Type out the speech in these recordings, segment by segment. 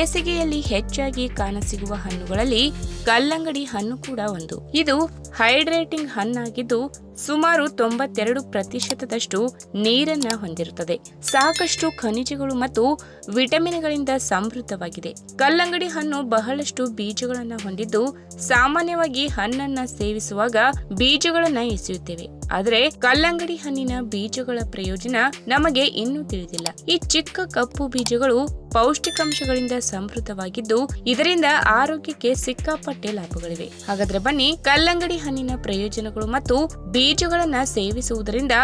ಬೇಸಿಗೆಯಲ್ಲಿ ಹೆಚ್ಚಾಗಿ ಕಾಣಸಿಗುವ ಹಣ್ಣುಗಳಲ್ಲಿ ಕಲ್ಲಂಗಡಿ ಹಣ್ಣು ಕೂಡ ಒಂದು. ಇದು ಹೈಡ್ರೇಟಿಂಗ್ ಹಣ್ಣಾಗಿದ್ದು ಸುಮಾರು 92% ನೀರನ್ನ ಹೊಂದಿರುತ್ತದೆ. ಸಾಕಷ್ಟು ಖನಿಜಗಳು ಮತ್ತು ವಿಟಮಿನ್ಗಳಿಂದ ಸಮೃದ್ಧವಾಗಿದೆ. ಕಲ್ಲಂಗಡಿ ಹಣ್ಣು ಬಹಳಷ್ಟು ಬೀಜಗಳನ್ನ ಹೊಂದಿದ್ದು ಸಾಮಾನ್ಯವಾಗಿ ಹಣ್ಣನ್ನ ಸೇವಿಸುವಾಗ ಬೀಜಗಳನ್ನ ಎಸೆಯುತ್ತೇವೆ. ಆದರೆ ಕಲ್ಲಂಗಡಿ ಹಣ್ಣಿನ ಬೀಜಗಳ ಪ್ರಯೋಜನ ನಮಗೆ ಇನ್ನೂ ತಿಳಿದಿಲ್ಲ. ಈ ಚಿಕ್ಕ ಕಪ್ಪು ಬೀಜಗಳು ಪೌಷ್ಟಿಕಾಂಶಗಳಿಂದ ಸಮೃದ್ಧವಾಗಿದ್ದು ಇದರಿಂದ ಆರೋಗ್ಯಕ್ಕೆ ಸಿಕ್ಕಾಪಟ್ಟೆ ಲಾಭಗಳಿವೆ. ಹಾಗಾದ್ರೆ ಬನ್ನಿ ಕಲ್ಲಂಗಡಿ ಹಣ್ಣಿನ ಪ್ರಯೋಜನಗಳು ಮತ್ತು ಬೀಜಗಳನ್ನ ಸೇವಿಸುವುದರಿಂದ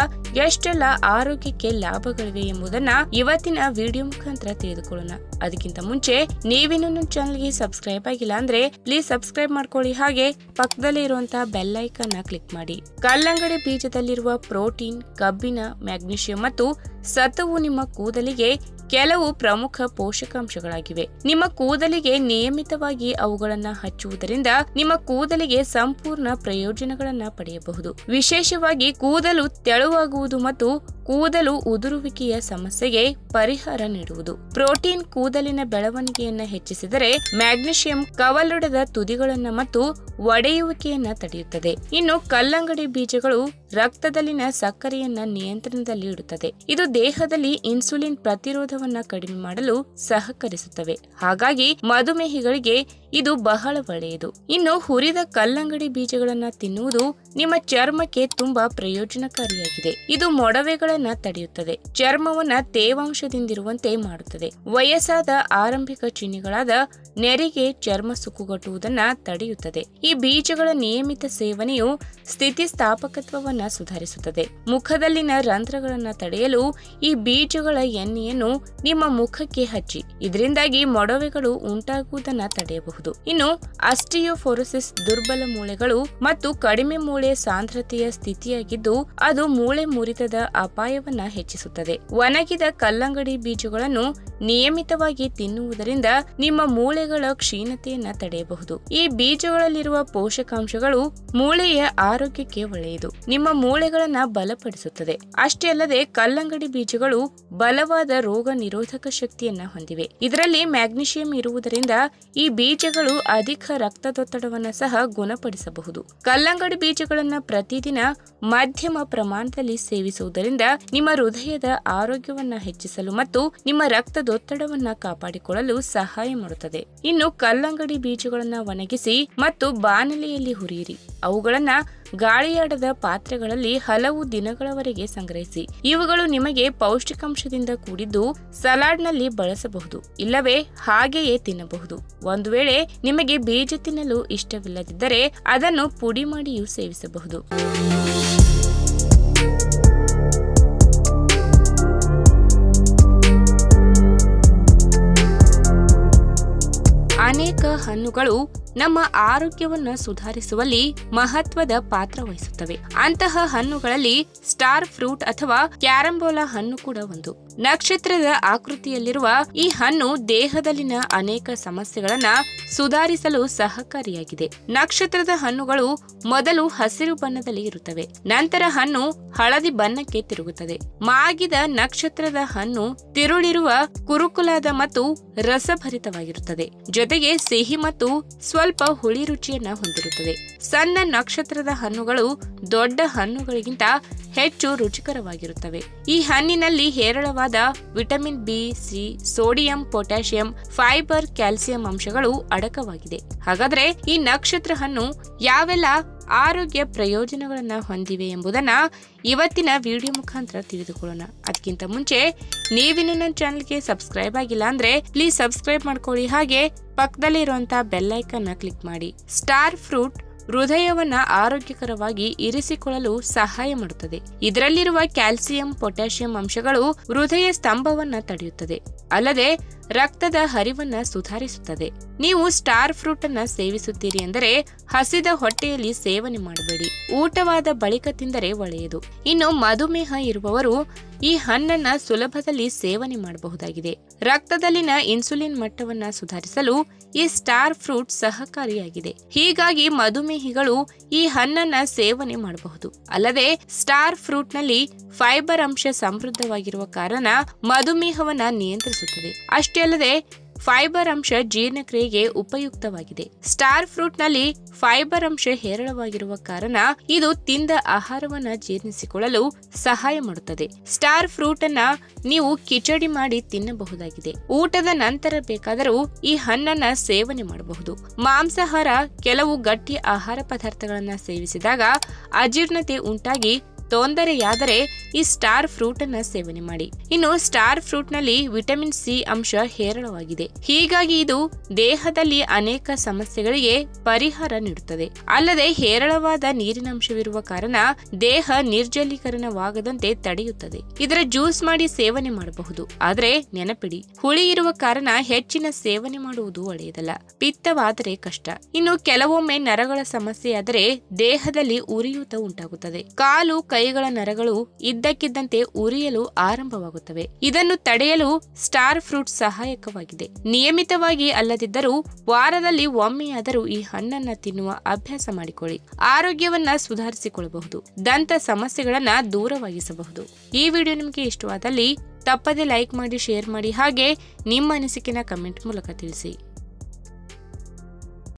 ಎಷ್ಟೆಲ್ಲ ಆರೋಗ್ಯಕ್ಕೆ ಲಾಭಗಳಿವೆ ಎಂಬುದನ್ನ ಇವತ್ತಿನ ವಿಡಿಯೋ ಮುಖಾಂತರ ತಿಳಿದುಕೊಳ್ಳೋಣ. ಅದಕ್ಕಿಂತ ಮುಂಚೆ ನೀವಿನ್ನೂ ನನ್ನ ಚಾನೆಲ್ಗೆ ಸಬ್ಸ್ಕ್ರೈಬ್ ಆಗಿಲ್ಲ ಅಂದ್ರೆ ಪ್ಲೀಸ್ ಸಬ್ಸ್ಕ್ರೈಬ್ ಮಾಡ್ಕೊಳ್ಳಿ. ಹಾಗೆ ಪಕ್ಕದಲ್ಲಿ ಇರುವಂತಹ ಬೆಲ್ ಐಕಾನ್ ಕ್ಲಿಕ್ ಮಾಡಿ. ಕಲ್ಲಂಗಡಿ ಬೀಜದಲ್ಲಿರುವ ಪ್ರೋಟೀನ್, ಕಬ್ಬಿಣ, ಮ್ಯಾಗ್ನೀಷಿಯಂ ಮತ್ತು ಸತುವು ನಿಮ್ಮ ಕೂದಲಿಗೆ ಕೆಲವು ಪ್ರಮುಖ ಪೋಷಕಾಂಶಗಳಾಗಿವೆ. ನಿಮ್ಮ ಕೂದಲಿಗೆ ನಿಯಮಿತವಾಗಿ ಅವುಗಳನ್ನ ಹಚ್ಚುವುದರಿಂದ ನಿಮ್ಮ ಕೂದಲಿಗೆ ಸಂಪೂರ್ಣ ಪ್ರಯೋಜನಗಳನ್ನ ಪಡೆಯಬಹುದು. ವಿಶೇಷವಾಗಿ ಕೂದಲು ತೆಳುವಾಗುವುದು ಮತ್ತು ಕೂದಲು ಉದುರುವಿಕೆಯ ಸಮಸ್ಯೆಗೆ ಪರಿಹಾರ ನೀಡುವುದು. ಪ್ರೋಟೀನ್ ಕೂದಲಿನ ಬೆಳವಣಿಗೆಯನ್ನ ಹೆಚ್ಚಿಸಿದರೆ ಮ್ಯಾಗ್ನೀಷಿಯಂ ಕವಲೊಡೆದ ತುದಿಗಳನ್ನ ಮತ್ತು ಒಡೆಯುವಿಕೆಯನ್ನ ತಡೆಯುತ್ತದೆ. ಇನ್ನು ಕಲ್ಲಂಗಡಿ ಬೀಜಗಳು ರಕ್ತದಲ್ಲಿನ ಸಕ್ಕರೆಯನ್ನ ನಿಯಂತ್ರಣದಲ್ಲಿ ಇಡುತ್ತದೆ. ಇದು ದೇಹದಲ್ಲಿ ಇನ್ಸುಲಿನ್ ಪ್ರತಿರೋಧವನ್ನ ಕಡಿಮೆ ಮಾಡಲು ಸಹಕರಿಸುತ್ತವೆ. ಹಾಗಾಗಿ ಮಧುಮೇಹಿಗಳಿಗೆ ಇದು ಬಹಳ ಒಳ್ಳೆಯದು. ಇನ್ನು ಹುರಿದ ಕಲ್ಲಂಗಡಿ ಬೀಜಗಳನ್ನ ತಿನ್ನುವುದು ನಿಮ್ಮ ಚರ್ಮಕ್ಕೆ ತುಂಬಾ ಪ್ರಯೋಜನಕಾರಿಯಾಗಿದೆ. ಇದು ಮೊಡವೆಗಳನ್ನ ತಡೆಯುತ್ತದೆ, ಚರ್ಮವನ್ನ ತೇವಾಂಶದಿಂದಿರುವಂತೆ ಮಾಡುತ್ತದೆ. ವಯಸ್ಸಾದ ಆರಂಭಿಕ ಚಿಹ್ನೆಗಳಾದ ನೆರಿಗೆ, ಚರ್ಮ ಸುಕ್ಕುಗಟ್ಟುವುದನ್ನ ತಡೆಯುತ್ತದೆ. ಈ ಬೀಜಗಳ ನಿಯಮಿತ ಸೇವನೆಯು ಸ್ಥಿತಿಸ್ಥಾಪಕತ್ವವನ್ನ ಸುಧಾರಿಸುತ್ತದೆ. ಮುಖದಲ್ಲಿನ ರಂಧ್ರಗಳನ್ನ ತಡೆಯಲು ಈ ಬೀಜಗಳ ಎಣ್ಣೆಯನ್ನು ನಿಮ್ಮ ಮುಖಕ್ಕೆ ಹಚ್ಚಿ. ಇದರಿಂದಾಗಿ ಮೊಡವೆಗಳು ಉಂಟಾಗುವುದನ್ನ ತಡೆಯಬಹುದು. ಇನ್ನು ಆಸ್ಟಿಯೋಪೊರೋಸಿಸ್ ದುರ್ಬಲ ಮೂಳೆಗಳು ಮತ್ತು ಕಡಿಮೆ ಮೂಳೆ ಸಾಂದ್ರತೆಯ ಸ್ಥಿತಿಯಾಗಿದ್ದು ಅದು ಮೂಳೆ ಮುರಿತದ ಅಪಾಯವನ್ನ ಹೆಚ್ಚಿಸುತ್ತದೆ. ಒಣಗಿದ ಕಲ್ಲಂಗಡಿ ಬೀಜಗಳನ್ನು ನಿಯಮಿತವಾಗಿ ತಿನ್ನುವುದರಿಂದ ನಿಮ್ಮ ಮೂಳೆಗಳ ಕ್ಷೀಣತೆಯನ್ನ ತಡೆಯಬಹುದು. ಈ ಬೀಜಗಳಲ್ಲಿರುವ ಪೋಷಕಾಂಶಗಳು ಮೂಳೆಯ ಆರೋಗ್ಯಕ್ಕೆ ಒಳ್ಳೆಯದು. ನಿಮ್ಮ ಮೂಳೆಗಳನ್ನ ಬಲಪಡಿಸುತ್ತದೆ. ಅಷ್ಟೇ ಅಲ್ಲದೆ ಕಲ್ಲಂಗಡಿ ಬೀಜಗಳು ಬಲವಾದ ರೋಗ ನಿರೋಧಕ ಶಕ್ತಿಯನ್ನ ಹೊಂದಿವೆ. ಇದರಲ್ಲಿ ಮ್ಯಾಗ್ನೀಷಿಯಂ ಇರುವುದರಿಂದ ಈ ಬೀಜಗಳು ಅಧಿಕ ರಕ್ತದೊತ್ತಡವನ್ನ ಸಹ ಗುಣಪಡಿಸಬಹುದು. ಕಲ್ಲಂಗಡಿ ಬೀಜಗಳನ್ನ ಪ್ರತಿದಿನ ಮಧ್ಯಮ ಪ್ರಮಾಣದಲ್ಲಿ ಸೇವಿಸುವುದರಿಂದ ನಿಮ್ಮ ಹೃದಯದ ಆರೋಗ್ಯವನ್ನ ಹೆಚ್ಚಿಸಲು ಮತ್ತು ನಿಮ್ಮ ರಕ್ತದೊತ್ತಡವನ್ನ ಕಾಪಾಡಿಕೊಳ್ಳಲು ಸಹಾಯ ಮಾಡುತ್ತದೆ. ಇನ್ನು ಕಲ್ಲಂಗಡಿ ಬೀಜಗಳನ್ನ ಒಣಗಿಸಿ ಮತ್ತು ಬಾಣಲೆಯಲ್ಲಿ ಹುರಿಯಿರಿ. ಅವುಗಳನ್ನ ಗಾಳಿಯಾಡದ ಪಾತ್ರೆಗಳಲ್ಲಿ ಹಲವು ದಿನಗಳವರೆಗೆ ಸಂಗ್ರಹಿಸಿ. ಇವುಗಳು ನಿಮಗೆ ಪೌಷ್ಟಿಕಾಂಶದಿಂದ ಕೂಡಿದ್ದು ಸಲಾಡ್ನಲ್ಲಿ ಬಳಸಬಹುದು, ಇಲ್ಲವೇ ಹಾಗೆಯೇ ತಿನ್ನಬಹುದು. ಒಂದು ವೇಳೆ ನಿಮಗೆ ಬೀಜ ತಿನ್ನಲು ಇಷ್ಟವಿಲ್ಲದಿದ್ದರೆ ಅದನ್ನು ಪುಡಿ ಮಾಡಿಯೂ ಸೇವಿಸಬಹುದು. ಅನೇಕ ಹಣ್ಣುಗಳು ನಮ್ಮ ಆರೋಗ್ಯವನ್ನ ಸುಧಾರಿಸುವಲ್ಲಿ ಮಹತ್ವದ ಪಾತ್ರ ವಹಿಸುತ್ತವೆ. ಅಂತಹ ಹಣ್ಣುಗಳಲ್ಲಿ ಸ್ಟಾರ್ ಫ್ರೂಟ್ ಅಥವಾ ಕ್ಯಾರಂಬೋಲಾ ಹಣ್ಣು ಕೂಡ ಒಂದು. ನಕ್ಷತ್ರದ ಆಕೃತಿಯಲ್ಲಿರುವ ಈ ಹಣ್ಣು ದೇಹದಲ್ಲಿನ ಅನೇಕ ಸಮಸ್ಯೆಗಳನ್ನ ಸುಧಾರಿಸಲು ಸಹಕಾರಿಯಾಗಿದೆ. ನಕ್ಷತ್ರದ ಹಣ್ಣುಗಳು ಮೊದಲು ಹಸಿರು ಬಣ್ಣದಲ್ಲಿ ಇರುತ್ತವೆ, ನಂತರ ಹಣ್ಣು ಹಳದಿ ಬಣ್ಣಕ್ಕೆ ತಿರುಗುತ್ತದೆ. ಮಾಗಿದ ನಕ್ಷತ್ರದ ಹಣ್ಣು ತಿರುಳಿರುವ ಕುರುಕುಲಾದ ಮತ್ತು ರಸಭರಿತವಾಗಿರುತ್ತದೆ. ಜೊತೆಗೆ ಸಿಹಿ ಮತ್ತು ಸ್ವಲ್ಪ ಹುಳಿ ರುಚಿಯನ್ನ ಹೊಂದಿರುತ್ತದೆ. ಸಣ್ಣ ನಕ್ಷತ್ರದ ಹಣ್ಣುಗಳು ದೊಡ್ಡ ಹಣ್ಣುಗಳಿಗಿಂತ ಹೆಚ್ಚು ರುಚಿಕರವಾಗಿರುತ್ತವೆ. ಈ ಹಣ್ಣಿನಲ್ಲಿ ಹೇರಳವಾದ vitamin B, C, sodium, potassium, fibre, calcium ಅಂಶಗಳು ಅಡಕವಾಗಿದೆ. ಹಾಗಾದ್ರೆ ಈ ನಕ್ಷತ್ರ ಹಣ್ಣು ಯಾವೆಲ್ಲ ಆರೋಗ್ಯ ಪ್ರಯೋಜನಗಳನ್ನ ಹೊಂದಿವೆ ಎಂಬುದನ್ನ ಇವತ್ತಿನ ವಿಡಿಯೋ ಮುಖಾಂತರ ತಿಳಿದುಕೊಳ್ಳೋಣ. ಅದಕ್ಕಿಂತ ಮುಂಚೆ ನೀವಿನ್ನೂ ನನ್ನ ಚಾನೆಲ್ಗೆ ಸಬ್ಸ್ಕ್ರೈಬ್ ಆಗಿಲ್ಲ ಅಂದ್ರೆ ಪ್ಲೀಸ್ ಸಬ್ಸ್ಕ್ರೈಬ್ ಮಾಡ್ಕೊಳ್ಳಿ. ಹಾಗೆ ಪಕ್ಕದಲ್ಲಿ ಇರುವಂತಹ ಬೆಲ್ ಐಕಾನ್ ಕ್ಲಿಕ್ ಮಾಡಿ. ಸ್ಟಾರ್ ಫ್ರೂಟ್ ಹೃದಯವನ್ನ ಆರೋಗ್ಯಕರವಾಗಿ ಇರಿಸಿಕೊಳ್ಳಲು ಸಹಾಯ ಮಾಡುತ್ತದೆ. ಇದರಲ್ಲಿರುವ ಕ್ಯಾಲ್ಸಿಯಂ, ಪೊಟ್ಯಾಷಿಯಂ ಅಂಶಗಳು ಹೃದಯ ಸ್ತಂಭವನ್ನ ತಡೆಯುತ್ತದೆ, ಅಲ್ಲದೆ ರಕ್ತದ ಹರಿವನ್ನ ಸುಧಾರಿಸುತ್ತದೆ. ನೀವು ಸ್ಟಾರ್ ಫ್ರೂಟ್ ಅನ್ನ ಸೇವಿಸುತ್ತೀರಿ ಎಂದರೆ ಹಸಿದ ಹೊಟ್ಟೆಯಲ್ಲಿ ಸೇವನೆ ಮಾಡಬೇಡಿ, ಊಟವಾದ ಬಳಿಕ ತಿಂದರೆ ಒಳ್ಳೆಯದು. ಇನ್ನು ಮಧುಮೇಹ ಇರುವವರು ಈ ಹಣ್ಣನ್ನ ಸುಲಭದಲ್ಲಿ ಸೇವನೆ ಮಾಡಬಹುದಾಗಿದೆ. ರಕ್ತದಲ್ಲಿನ ಇನ್ಸುಲಿನ್ ಮಟ್ಟವನ್ನ ಸುಧಾರಿಸಲು ಈ ಸ್ಟಾರ್ ಫ್ರೂಟ್ ಸಹಕಾರಿಯಾಗಿದೆ. ಹೀಗಾಗಿ ಮಧುಮೇಹಿಗಳು ಈ ಹಣ್ಣನ್ನ ಸೇವನೆ ಮಾಡಬಹುದು. ಅಲ್ಲದೆ ಸ್ಟಾರ್ ಫ್ರೂಟ್ ನಲ್ಲಿ ಫೈಬರ್ ಅಂಶ ಸಮೃದ್ಧವಾಗಿರುವ ಕಾರಣ ಮಧುಮೇಹವನ್ನ ನಿಯಂತ್ರಿಸುತ್ತದೆ. ಅಷ್ಟೇ ಅಲ್ಲದೆ ಫೈಬರ್ ಅಂಶ ಜೀರ್ಣಕ್ರಿಯೆಗೆ ಉಪಯುಕ್ತವಾಗಿದೆ. ಸ್ಟಾರ್ ಫ್ರೂಟ್ ನಲ್ಲಿ ಫೈಬರ್ ಅಂಶ ಹೇರಳವಾಗಿರುವ ಕಾರಣ ಇದು ತಿಂದ ಆಹಾರವನ್ನ ಜೀರ್ಣಿಸಿಕೊಳ್ಳಲು ಸಹಾಯ ಮಾಡುತ್ತದೆ. ಸ್ಟಾರ್ ಫ್ರೂಟ್ ಅನ್ನ ನೀವು ಕಿಚಡಿ ಮಾಡಿ ತಿನ್ನಬಹುದಾಗಿದೆ. ಊಟದ ನಂತರ ಬೇಕಾದರೂ ಈ ಹಣ್ಣನ್ನ ಸೇವನೆ ಮಾಡಬಹುದು. ಮಾಂಸಾಹಾರ ಕೆಲವು ಗಟ್ಟಿ ಆಹಾರ ಪದಾರ್ಥಗಳನ್ನ ಸೇವಿಸಿದಾಗ ಅಜೀರ್ಣತೆ ಉಂಟಾಗಿ ತೊಂದರೆಯಾದರೆ ಈ ಸ್ಟಾರ್ ಫ್ರೂಟ್ ಅನ್ನ ಸೇವನೆ ಮಾಡಿ. ಇನ್ನು ಸ್ಟಾರ್ ಫ್ರೂಟ್ ನಲ್ಲಿ ವಿಟಮಿನ್ ಸಿ ಅಂಶ ಹೇರಳವಾಗಿದೆ. ಹೀಗಾಗಿ ಇದು ದೇಹದಲ್ಲಿ ಅನೇಕ ಸಮಸ್ಯೆಗಳಿಗೆ ಪರಿಹಾರ ನೀಡುತ್ತದೆ. ಅಲ್ಲದೆ ಹೇರಳವಾದ ನೀರಿನಂಶವಿರುವ ಕಾರಣ ದೇಹ ನಿರ್ಜಲೀಕರಣವಾಗದಂತೆ ತಡೆಯುತ್ತದೆ. ಇದರ ಜ್ಯೂಸ್ ಮಾಡಿ ಸೇವನೆ ಮಾಡಬಹುದು. ಆದ್ರೆ ನೆನಪಿಡಿ, ಹುಳಿ ಇರುವ ಕಾರಣ ಹೆಚ್ಚಿನ ಸೇವನೆ ಮಾಡುವುದು ಒಳ್ಳೆಯದಲ್ಲ. ಪಿತ್ತವಾದರೆ ಕಷ್ಟ. ಇನ್ನು ಕೆಲವೊಮ್ಮೆ ನರಗಳ ಸಮಸ್ಯೆಯಾದರೆ ದೇಹದಲ್ಲಿ ಉರಿಯೂತ ಉಂಟಾಗುತ್ತದೆ. ಕಾಲು ಕೈಗಳ ನರಗಳು ಇದ್ದಕ್ಕಿದ್ದಂತೆ ಉರಿಯಲು ಆರಂಭವಾಗುತ್ತವೆ. ಇದನ್ನು ತಡೆಯಲು ಸ್ಟಾರ್ ಫ್ರೂಟ್ ಸಹಾಯಕವಾಗಿದೆ. ನಿಯಮಿತವಾಗಿ ಅಲ್ಲದಿದ್ದರೂ ವಾರದಲ್ಲಿ ಒಮ್ಮೆಯಾದರೂ ಈ ಹಣ್ಣನ್ನ ತಿನ್ನುವ ಅಭ್ಯಾಸ ಮಾಡಿಕೊಳ್ಳಿ. ಆರೋಗ್ಯವನ್ನ ಸುಧಾರಿಸಿಕೊಳ್ಳಬಹುದು. ದಂತ ಸಮಸ್ಯೆಗಳನ್ನ ದೂರವಾಗಿಸಬಹುದು. ಈ ವಿಡಿಯೋ ನಿಮಗೆ ಇಷ್ಟವಾದಲ್ಲಿ ತಪ್ಪದೆ ಲೈಕ್ ಮಾಡಿ, ಶೇರ್ ಮಾಡಿ, ಹಾಗೆ ನಿಮ್ಮ ಅನಿಸಿಕೆನ ಕಮೆಂಟ್ ಮೂಲಕ ತಿಳಿಸಿ.